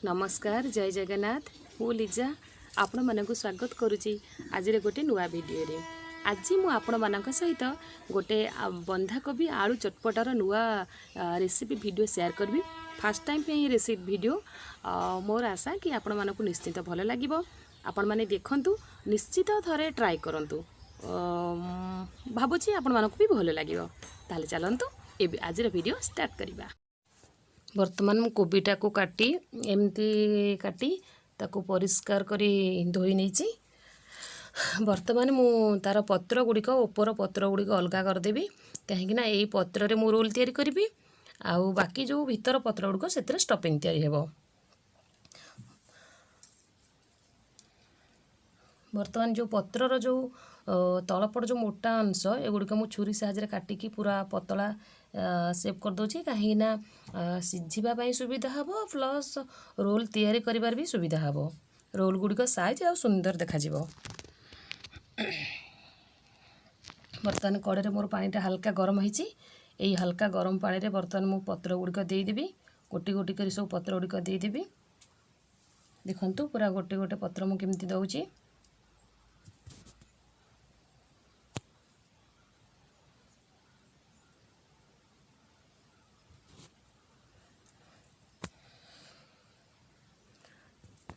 नमस्कार जय जगन्नाथ मु लिजा आपण मानक स्वागत करुच्ची आज गोटे नुआ वीडियो रे। आज मु आपण मानक सहित गोटे बंधाकोबी आलू चटपटार नुआ रेसिपी वीडियो शेयर करबी। फास्ट टाइम पे रेसिपी वीडियो मोर आशा कि आपण मानक निश्चित भल लागिबो। आपण माने देखंतु निश्चित थरे ट्राई करंतु भाबुची आपण मानक भी भल लागिबो। ताले चलंतु एबे आज वीडियो स्टार्ट करिबा। वर्तमान मु कोबीटा को काटी एमती काटी ताको परिष्कार करी धोई नहीं। वर्तमान मु तार पत्र गुड़िक ऊपर पत्र गुड़िक अलगा करदेवी कहीं यही पत्र रे मु रोल तैयारी करी आउ बाकी जो भीतर पत्र गुड़िक से स्टफिंग तैयारी हेबो। वर्तमान जो पत्रर जो तलपट जो मोटा अंश एगुड़िक मु छुरी साहाଯ୍ୟରେ काटिकी पूरा पतला सेव कर दोची कहीं सिझीबा सुविधा हेबो प्लस रोल तैयारी करिबार भी सुविधा हेबो। रोल गुड़िक साइज आ सुंदर देखा जिवो। बर्तमान कड़े मोर पानीटा हल्का गरम होईची। एई हल्का गरम पानी रे बर्तमान मु पत्र गुड़िक देदेवी गोटी गोटी करी सब पत्र गुड़िक देदेवी। देखंतु पूरा गोटे गोटे पत्र मु केमती दउची।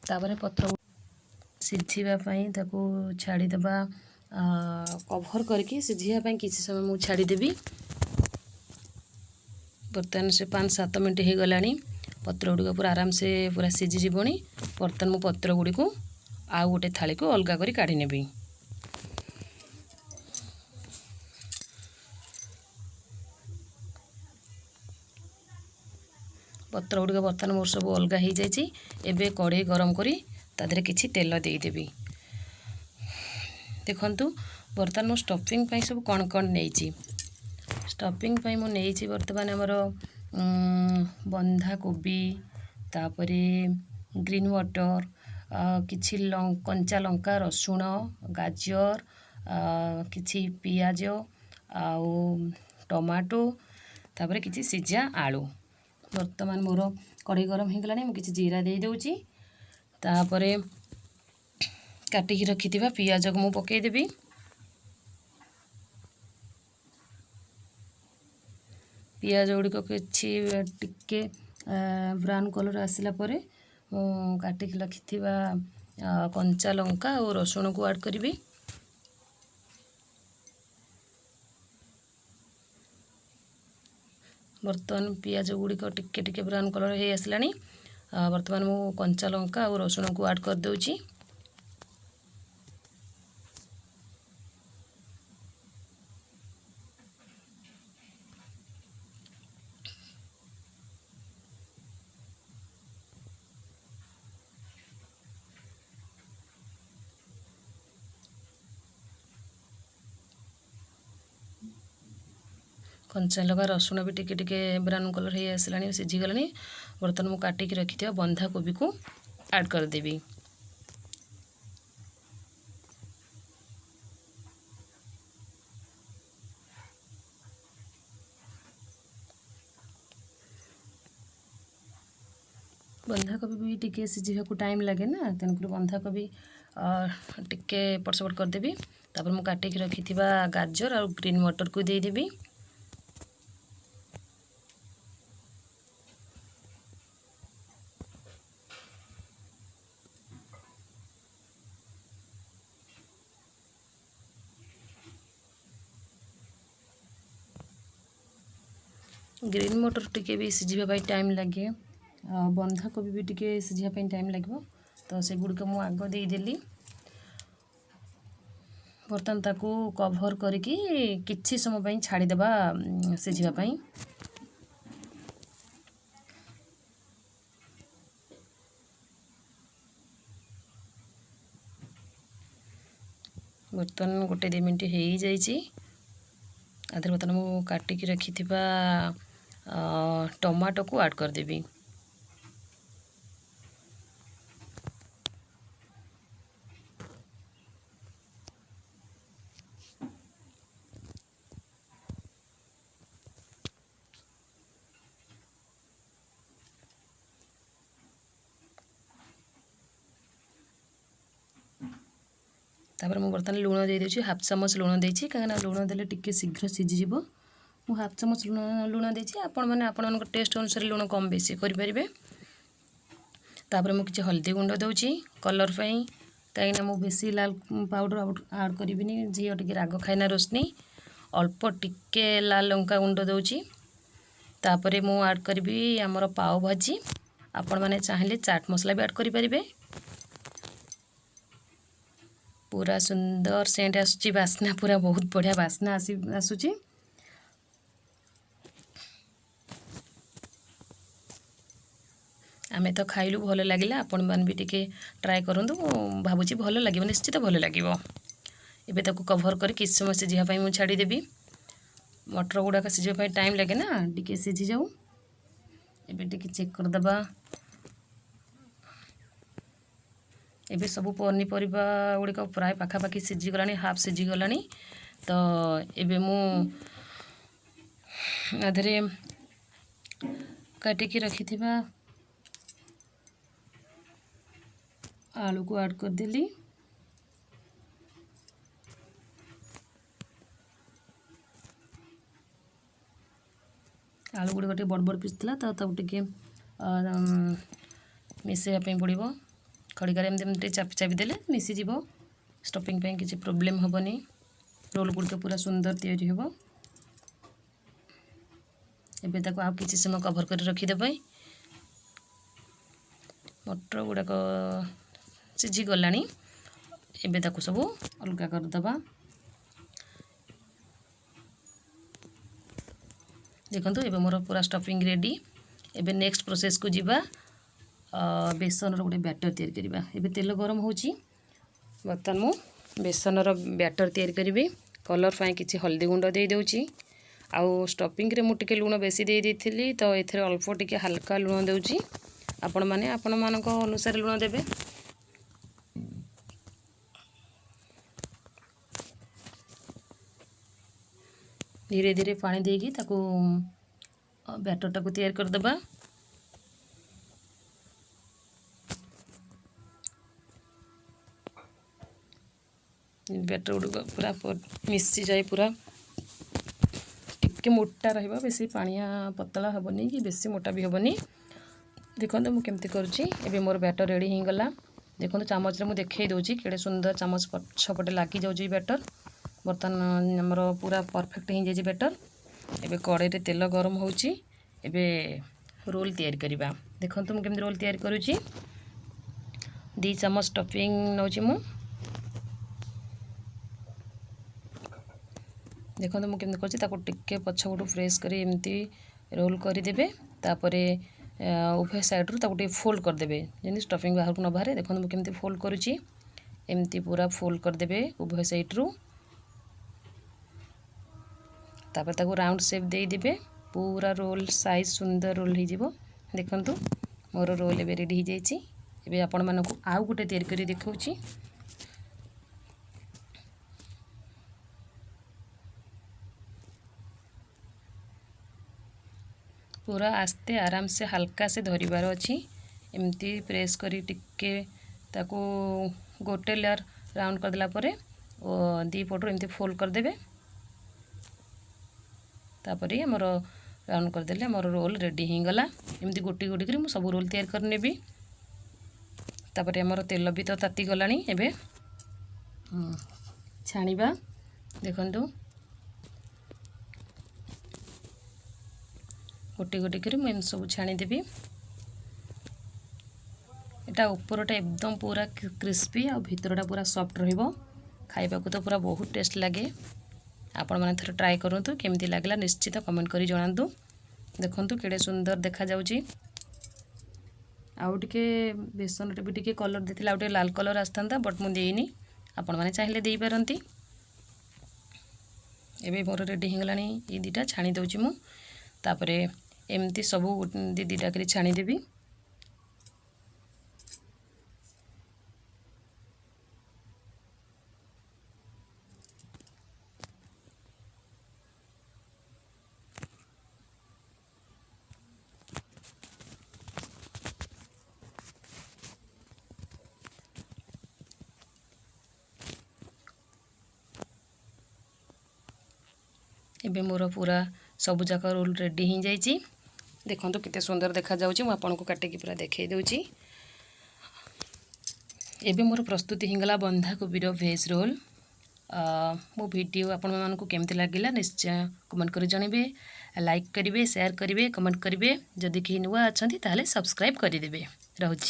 तापर पत्र सिझीवाई ताकू छाड़ीदेवा कभर करके सिझीवाई किसी समय मुझे छाड़ीदेवी। बर्तमान से 5-7 मिनट हो गला पत्र गुड़िक पूरा आराम से पूरा सिझी जीवनी। बर्तमान मु पत्र गुड़िक आउ गोटे थाली को अलगा करी काढ़ी नेबी। पत्र गुड़िक बर्तमान मोर सब अलगा हो जाइए। एबे कड़े गरम करी तादरे किछि तेल देदेवी। देखंतु बर्तमान मु स्टफिंग पाई सब कौन कौन नहीं। स्टफिंग पाई मु नहीं बर्तमान आमर बंधा कोबी तापरे ग्रीन वाटर किछि कंचा लंका रसुण गाजर किछि पियाज आउ टमाटो तापरे किछि सिझा आलू। वर्तमान मोर कढ़ी गरम हो गलानी मुझे जीरा दे दूची। तापरे काटिकी रखिथिबा पियाज को मु पकेदेवी। पियाज गुड़िक किछि टिके ब्राउन कलर आसिला परे काटिकी रखिथिबा कंचा लंका और रसुण को ऐड करिवि। बर्तमान पियाज गुड़िक टिके टिके ब्राउन कलर हो आसलानी। बर्तमान मु कंचा लंका और रसुण को ऐड कर दूची। कंचा लगा रसुण भी टिके टिके ब्राउन कलर हो आसलानी सिझी गलानी। बर्तमान मु काटिकी रखिथिबा बंधा कोबी को ऐड कर देबी। बंधा कोबी भी टिके सिझा को टाइम लगे ना तेणुक बंधा कोबी टिके एपट सेपट करदेवी। तापर मु काटिकी रखिथिबा गाजर और ग्रीन मटर को दे देबी। ग्रीन मटर टिके भी सिझापी टाइम लगे बंधा कोबी भी टिके सिझापी टाइम लगे तो से गुड़िक मु आग देदेली। बर्तमान ताकू कभर करके किछि समय छाड़ीदेवा सिझापी। बर्तमान गोटे 2 मिनट हो जाइए। आधे बर्तमान मु काटिकी रखिथिबा टमाटो को ऐड कर देबी। तापर मैं बर्तमान लुण दे देछि हाफ चमच लुण देछि काना लुण देले टिके शीघ्र सिझी जिवो मु हाफ चमच लुण देछि आपण माने आपण टेस्ट अनुसार लुण कम बेसी करि परिबे। तापर मु किछि हल्दी गुंड दउछि कलर पई कहीं मु बेसी लाल पाउडर ऐड करिबिनी जी टिके राग खाइना रोशनी अल्प टिके लाल लंका गुंड दउछि। तापर मु ऐड करबी हमर पाव भाजी आपण माने चाहिले चाट मसला भी ऐड करि परिबे। पूरा सुंदर सेंट आसुची बास्ना पूरा बहुत बढ़िया बास्ना आसुची। आमे तो खाइलु भल लागिला आपण मान भी टिके ट्राई करंतु भाबुची भल लागिबो निश्चित भल लागिबो। एबे ताको कवर कर किछ समय सिझिया पई मु छाडी देबी मटर गुडा का सिझिया पई टाइम लागे ना टिके सिझी जाऊ। एबे टिके चेक कर दबा एबे सब पनीपरिबा गुड़िक प्राय पाखापाखि सिझी गलानी हाफ सिझी गलानी। तो एबे मु आधरे काटिकी रखिथिबा आलू को ऐड कर देली। आलू गुड़ी बड़ बड़ पीस था तो टिके मिसेया पे पड़ो खड़िकार एमती चापी चापी देले मिसीज स्टफिंग पे किसी प्रोब्लेम हेनी रोल गुड़िक पूरा सुंदर तैयारी हो। एबे ताको आ किसी समय कवर कर रखीदे मटर गुड़ाक सिझी गलानी। एबे ताको सब अलग करदबा देखंतु एबे मोर पूरा स्टफिंग रेडी। एबे नेक्स्ट प्रोसेस को जीवा बेसन रो गोटे बैटर तैयार करिबा। एबे तेल गरम होची बर्तमान मु बेसन रो बैटर तैयार करिबी। कलर फाई किछि हल्दी गुंड दे देउची आउ स्टफिंग रे मु टिके लुण बेसी दे देथिली तो एथरे अल्प टिके हल्का लुण देउची आपण माने आपण मानको अनुसार लुण देबे। धीरे धीरे पानी देगी ताको बैटर टाको तैयार कर दबा। बैटर गुड़ पूरा मिसी जाए पूरा टिके मोटा रहिबा बेसी पानिया पतला हेबनी कि बेसी मोटा भी हेबनी। देखो मु केमती करुची एबे मोर बैटर रेडी हो गला। देखो चामच रे मु देखै दोची केडे सुंदर चामच पछपटे लागी जाउची बैटर। बर्तमान हमर पूरा परफेक्ट हो जाए बैटर। एबे कड़ाई रे तेल गरम होची एबे रोल तैयार करिबा। देखो मु केमती रोल तैयार करुची 2 चम्मच स्टफिंग नौची मु। देखो मु केमती करछि ताको टिके पछपटू फ्रेश करी एमती रोल कर देबे। तापरे उभय साइड रू ताको टिके फोल्ड कर देबे जेनी स्टफिंग बाहर को न बाहर। देखो मु केमती फोल्ड करुची एमती पूरा फोल्ड कर देबे उभय साइड रू। तापर ताको राउंड शेप दे देबे पूरा रोल साइज सुंदर रोल हो जिवो। देखंतु मोर रोल एबे रेडी हो जाइछि। एबे आपण मानको आउ गुटे तैयार करी देखौछि। पूरा आस्ते आराम से हल्का से धरिबार अछि एमती प्रेस करी टिके ताको गोटे लेयर राउंड कर देला परे ओ दी पटो एमती फोल्ड कर देबे। तापर हमर राउंड कर देले हमर रोल रेडी हो गला। एमती गोटी गोटी करी मु सब रोल तैयार कर नेबी। तापर हमर तेल भी तो ताती गलानी एबे छाणीबा। देखंतु गोटी गोटी करी मैं सब छाणी देबी। एटा ऊपरटा एकदम पूरा क्रिस्पी और भीतरटा पूरा सॉफ्ट रहिबो। खाइबा को तो पूरा बहुत टेस्ट लागे। आपण माने थोड़ा ट्राई करंतु केमती लागला निश्चित कमेंट करी जणांतु। देखंतु केडे सुंदर देखा जाउची। आउ टिके बेसन रे भी टिके कलर देथिला आउ टिके लाल कलर आस्थांता बट मु देइनी आपण माने चाहिले देई परंती। एबे मोर रेडी हो गलानी ए दीटा छाणी दउची मु। तापरे एमती सब दीटा करी छाणी देबी। एबे मोर पूरा सब जाक रोल रेडी हो जाइए। देखो केते सुंदर देखा जाउची। मु आपनको काटिकी पूरा देखै दउची। एबे मोर प्रस्तुति हिंगला बंधा कोबी रो वेज रोल। मो वीडियो आपण मानकु केमति लागिला निश्चय कमेंट करि जणिबे, लाइक करिवे, शेयर करिवे, कमेंट करिवे। जदि कि नुआ अछंती ताले सब्सक्राइब करि देबे। रहउची।